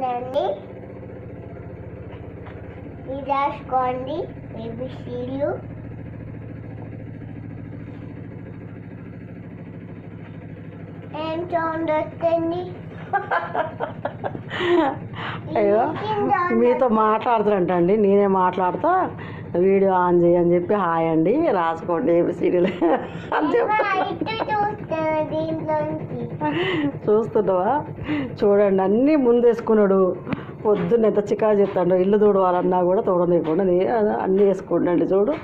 వచ్చిందండి. ఇది రాసుకోండి ఏబిసిలు. ఏం సౌండ్ వస్తుంది? అయ్యో మీతో మాట్లాడుతున్నట్టండి, నేనే మాట్లాడుతా. వీడియో ఆన్ చేయని చెప్పి హాయ్ అండి రాసుకోండి ఏబిసిడీలు అని చెప్పి చూస్తున్నావా? చూడండి అన్నీ ముందేసుకున్నాడు. పొద్దున్న ఎంత చికా చెప్తాడు. ఇల్లు తోడవాలన్నా కూడా తోడలేకుండా అన్నీ వేసుకుంటాండి. చూడు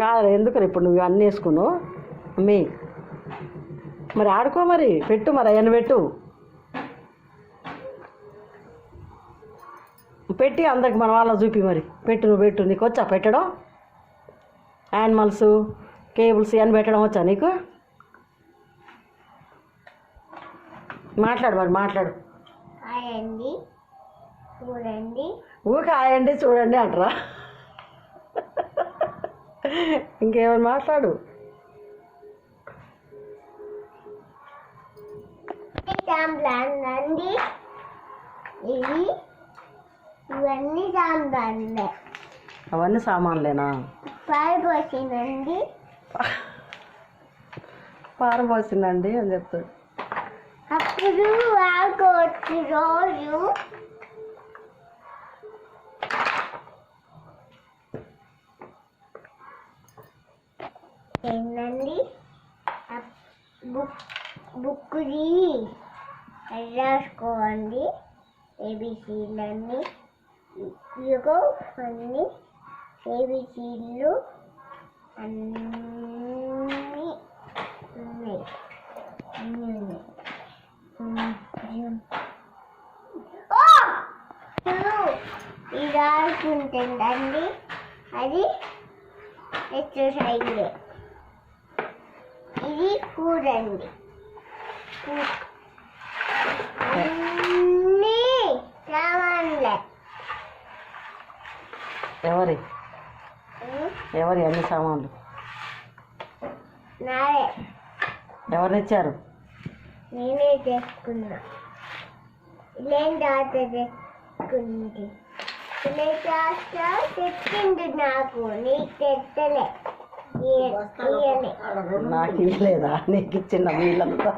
కాదు ఎందుకని ఇప్పుడు నువ్వు అన్నీ వేసుకున్నావు అమ్మీ? మరి ఆడుకో, మరి పెట్టు, మరి అవన్నీ పెట్టి అందరికి మన వాళ్ళ చూపి మరి పెట్టు. నువ్వు పెట్టు, నీకు వచ్చా పెట్టడం? యానిమల్స్ కేబుల్స్ ఇవన్నీ పెట్టడం వచ్చా నీకు? మాట్లాడు, మరి మాట్లాడు. చూడండి ఊరికే ఆయండి చూడండి అంటారా? ఇంకేమైనా మాట్లాడు. అండి ఇది ఇవన్నీ సాంబార్లే. అవన్నీ సామాన్లేనా? పారిపోసిందండి. పారబోసిందండి అని చెప్తాడు. అప్పుడు ఆడుకోవచ్చు రోజు. ఏంటండి బుక్ది రాసుకోండి ఏబిసిలన్నీ. ఇదిగో అన్ని ఏబిసిలు అన్నీ ఉన్నాయి. ఇది రాసుకుంటుందండి. అది ఎక్సర్సైజ్. ఇది కూడండి. అన్నీ సామాన్లే. ఎవరి అన్ని సామాన్లు? నాదే. ఎవరు తెచ్చారు? నేనే తెచ్చుకున్నా. ఇలేం తాత తెచ్చుకుంది. ఇలా తాత తెచ్చింది నాకు, నీకు తెచ్చలే. నాకు ఇవ్వలేదా? నీకు ఇచ్చిన వీళ్ళంతా